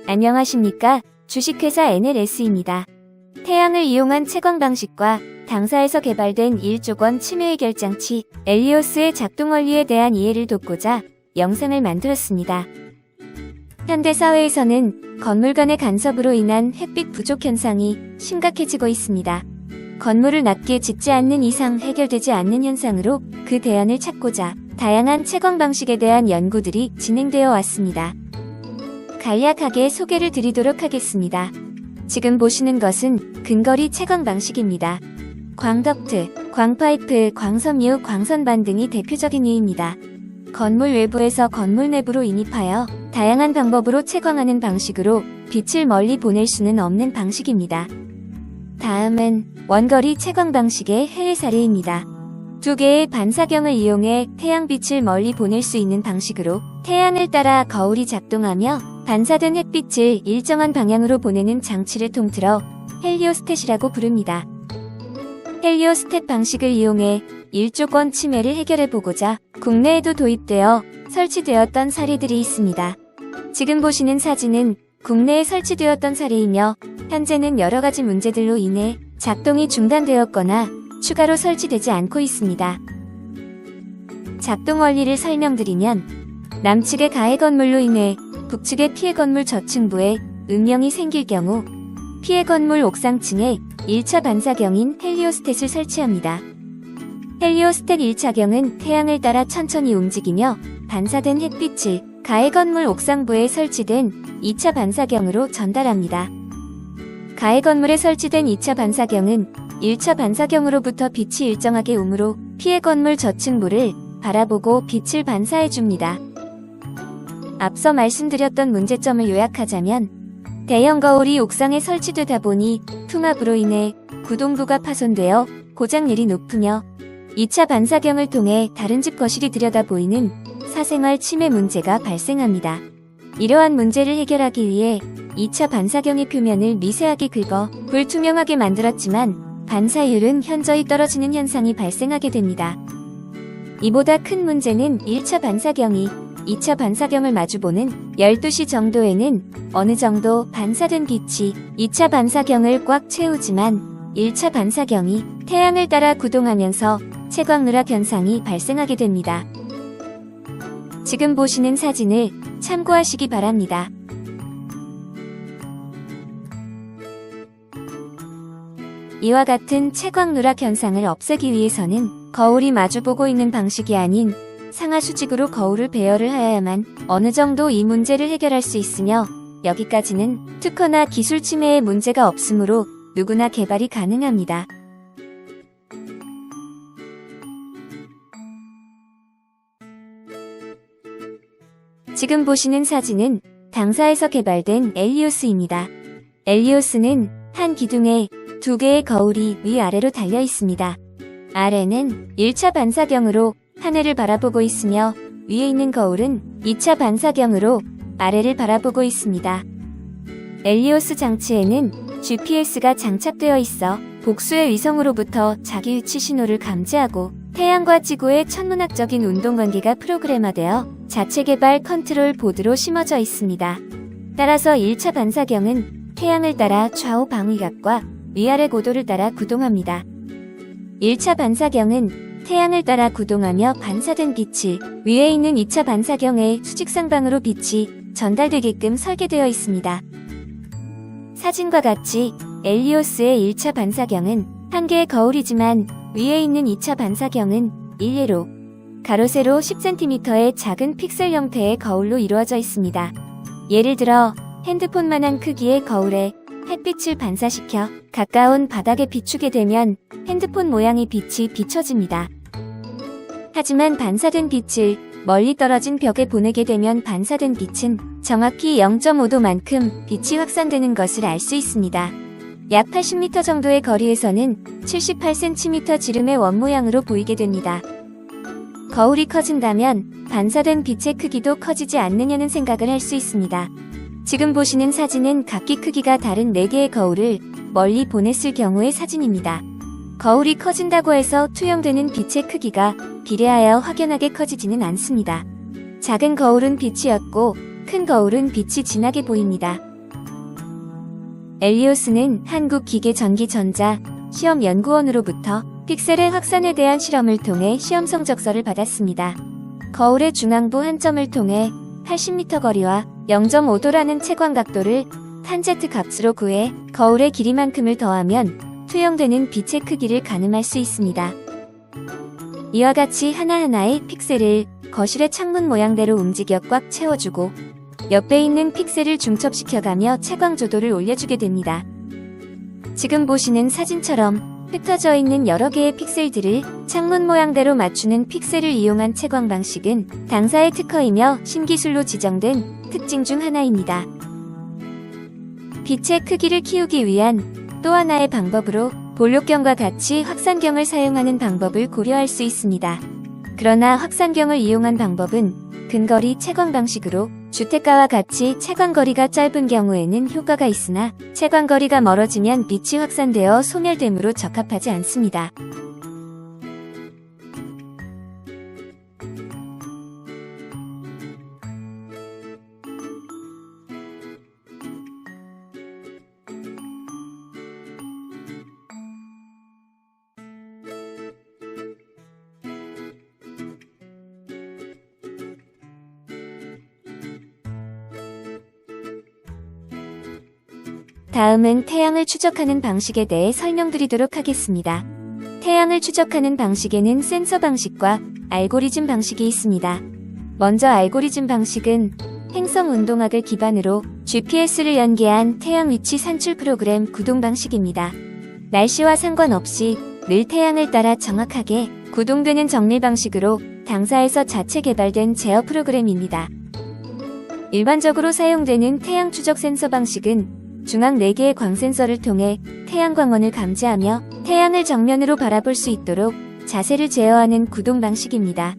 안녕하십니까? 주식회사 NLS입니다. 태양을 이용한 채광 방식과 당사에서 개발된 1조 치매 해결 장치 엘리오스의 작동 원리에 대한 이해를 돕고자 영상을 만들었습니다. 현대 사회에서는 건물 간의 간섭으로 인한 햇빛 부족 현상이 심각해지고 있습니다. 건물을 낮게 짓지 않는 이상 해결되지 않는 현상으로 그 대안을 찾고자 다양한 채광 방식에 대한 연구들이 진행되어 왔습니다. 간략하게 소개를 드리도록 하겠습니다. 지금 보시는 것은 근거리 채광 방식입니다. 광덕트, 광파이프, 광섬유, 광선반 등이 대표적인 예입니다. 건물 외부에서 건물 내부로 인입하여 다양한 방법으로 채광하는 방식으로 빛을 멀리 보낼 수는 없는 방식입니다. 다음은 원거리 채광 방식의 해외 사례입니다. 두 개의 반사경을 이용해 태양빛을 멀리 보낼 수 있는 방식으로 태양을 따라 거울이 작동하며 반사된 햇빛을 일정한 방향으로 보내는 장치를 통틀어 헬리오스탯이라고 부릅니다. 헬리오스탯 방식을 이용해 1조 치매를 해결해보고자 국내에도 도입되어 설치되었던 사례들이 있습니다. 지금 보시는 사진은 국내에 설치되었던 사례이며 현재는 여러가지 문제들로 인해 작동이 중단되었거나 추가로 설치되지 않고 있습니다. 작동 원리를 설명드리면 남측의 가해 건물로 인해 북측의 피해 건물 저층부에 음영이 생길 경우 피해 건물 옥상층에 1차 반사경인 헬리오스탯을 설치합니다. 헬리오스탯 1차경은 태양을 따라 천천히 움직이며 반사된 햇빛을 가해 건물 옥상부에 설치된 2차 반사경으로 전달합니다. 가해 건물에 설치된 2차 반사경은 1차 반사경으로부터 빛이 일정하게 오므로 피해 건물 저층부를 바라보고 빛을 반사해줍니다. 앞서 말씀드렸던 문제점을 요약하자면 대형 거울이 옥상에 설치되다 보니 풍압으로 인해 구동부가 파손되어 고장률이 높으며 2차 반사경을 통해 다른 집 거실이 들여다보이는 사생활 침해 문제가 발생합니다. 이러한 문제를 해결하기 위해 2차 반사경의 표면을 미세하게 긁어 불투명하게 만들었지만 반사율은 현저히 떨어지는 현상이 발생하게 됩니다. 이보다 큰 문제는 1차 반사경이 2차 반사경을 마주보는 12시 정도에는 어느 정도 반사된 빛이 2차 반사경을 꽉 채우지만 1차 반사경이 태양을 따라 구동하면서 채광 누락 현상이 발생하게 됩니다. 지금 보시는 사진을 참고하시기 바랍니다. 이와 같은 채광 누락 현상을 없애기 위해서는 거울이 마주보고 있는 방식이 아닌 상하수직으로 거울을 배열을 하여야만 어느 정도 이 문제를 해결할 수 있으며 여기까지는 특허나 기술 침해에 문제가 없으므로 누구나 개발이 가능합니다. 지금 보시는 사진은 당사에서 개발된 엘리오스입니다. 엘리오스는 한 기둥에 두 개의 거울이 위아래로 달려 있습니다. 아래는 1차 반사경으로 하늘을 바라보고 있으며 위에 있는 거울은 2차 반사경으로 아래를 바라보고 있습니다. 엘리오스 장치에는 GPS가 장착되어 있어 복수의 위성으로부터 자기 위치 신호를 감지하고 태양과 지구의 천문학적인 운동관계가 프로그래머되어 자체 개발 컨트롤 보드로 심어져 있습니다. 따라서 1차 반사경은 태양을 따라 좌우 방위각과 위아래 고도를 따라 구동합니다. 1차 반사경은 태양을 따라 구동하며 반사된 빛을 위에 있는 2차 반사경의 수직상방으로 빛이 전달되게끔 설계되어 있습니다. 사진과 같이 엘리오스의 1차 반사경은 한 개의 거울이지만 위에 있는 2차 반사경은 일례로 가로 세로 10cm의 작은 픽셀 형태의 거울로 이루어져 있습니다. 예를 들어 핸드폰만한 크기의 거울에 햇빛을 반사시켜 가까운 바닥에 비추게 되면 핸드폰 모양의 빛이 비춰집니다. 하지만 반사된 빛을 멀리 떨어진 벽에 보내게 되면 반사된 빛은 정확히 0.5도만큼 빛이 확산되는 것을 알 수 있습니다. 약 80m 정도의 거리에서는 78cm 지름의 원 모양으로 보이게 됩니다. 거울이 커진다면 반사된 빛의 크기도 커지지 않느냐는 생각을 할 수 있습니다. 지금 보시는 사진은 각기 크기가 다른 4개의 거울을 멀리 보냈을 경우의 사진입니다. 거울이 커진다고 해서 투영되는 빛의 크기가 비례하여 확연하게 커지지는 않습니다. 작은 거울은 빛이 옅고 큰 거울은 빛이 진하게 보입니다. 엘리오스는 한국기계전기전자 시험연구원으로부터 픽셀의 확산에 대한 실험을 통해 시험 성적서를 받았습니다. 거울의 중앙부 한 점을 통해 80m 거리와 0.5도라는 채광 각도를 탄제트 값으로 구해 거울의 길이만큼을 더하면 투영되는 빛의 크기를 가늠할 수 있습니다. 이와 같이 하나하나의 픽셀을 거실의 창문 모양대로 움직여 꽉 채워주고 옆에 있는 픽셀을 중첩시켜가며 채광 조도를 올려주게 됩니다. 지금 보시는 사진처럼 흩어져 있는 여러 개의 픽셀들을 창문 모양대로 맞추는 픽셀을 이용한 채광 방식은 당사의 특허이며 신기술로 지정된 특징 중 하나입니다. 빛의 크기를 키우기 위한 또 하나의 방법으로 볼록경과 같이 확산경을 사용하는 방법을 고려할 수 있습니다. 그러나 확산경을 이용한 방법은 근거리 채광 방식으로 주택가와 같이 채광거리가 짧은 경우에는 효과가 있으나 채광거리가 멀어지면 빛이 확산되어 소멸됨으로 적합하지 않습니다. 다음은 태양을 추적하는 방식에 대해 설명드리도록 하겠습니다. 태양을 추적하는 방식에는 센서 방식과 알고리즘 방식이 있습니다. 먼저 알고리즘 방식은 행성 운동학을 기반으로 GPS를 연계한 태양 위치 산출 프로그램 구동 방식입니다. 날씨와 상관없이 늘 태양을 따라 정확하게 구동되는 정밀 방식으로 당사에서 자체 개발된 제어 프로그램입니다. 일반적으로 사용되는 태양 추적 센서 방식은 중앙 4개의 광센서를 통해 태양 광원을 감지하며 태양을 정면으로 바라볼 수 있도록 자세를 제어하는 구동 방식입니다.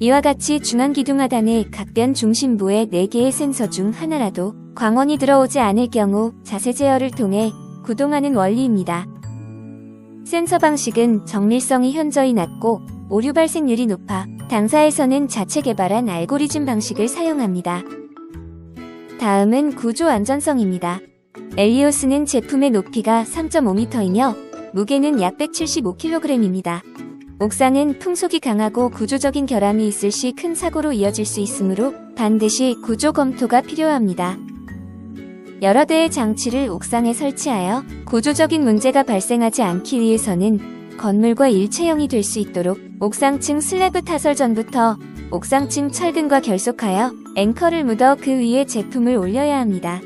이와 같이 중앙 기둥 하단의 각변 중심부의 4개의 센서 중 하나라도 광원이 들어오지 않을 경우 자세 제어를 통해 구동하는 원리입니다. 센서 방식은 정밀성이 현저히 낮고 오류 발생률이 높아 당사에서는 자체 개발한 알고리즘 방식을 사용합니다. 다음은 구조 안전성입니다. 엘리오스는 제품의 높이가 3.5m이며 무게는 약 175kg입니다. 옥상은 풍속이 강하고 구조적인 결함이 있을 시 큰 사고로 이어질 수 있으므로 반드시 구조 검토가 필요합니다. 여러 대의 장치를 옥상에 설치하여 구조적인 문제가 발생하지 않기 위해서는 건물과 일체형이 될 수 있도록 옥상층 슬래브 타설 전부터 옥상층 철근과 결속하여 앵커를 묻어 그 위에 제품을 올려야 합니다.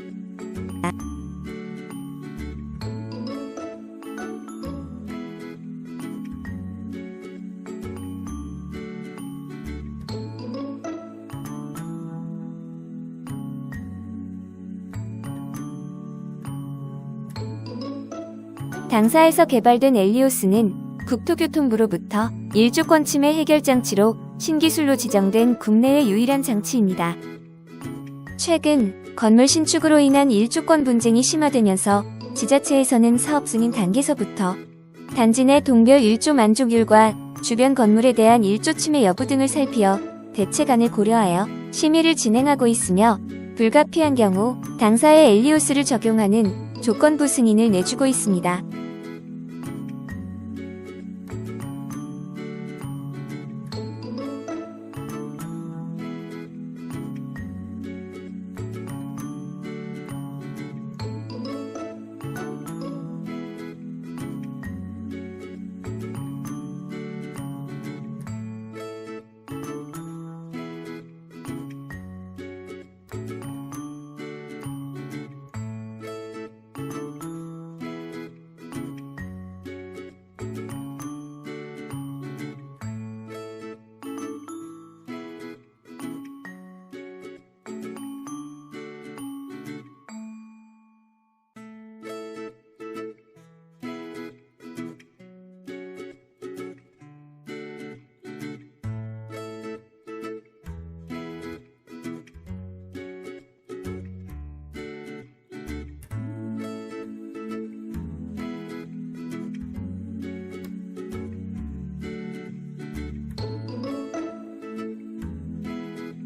당사에서 개발된 엘리오스는 국토교통부로부터 일조권 침해 해결 장치로 신기술로 지정된 국내의 유일한 장치입니다. 최근 건물 신축으로 인한 일조권 분쟁이 심화되면서 지자체에서는 사업 승인 단계서부터 단지 내 동별 일조 만족률과 주변 건물에 대한 일조 침해 여부 등을 살피어 대책안을 고려하여 심의를 진행하고 있으며 불가피한 경우 당사의 엘리오스를 적용하는 조건부 승인을 내주고 있습니다.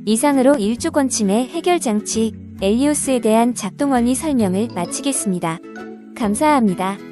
이상으로 일조권 침해 해결 장치 엘리오스에 대한 작동 원리 설명을 마치겠습니다. 감사합니다.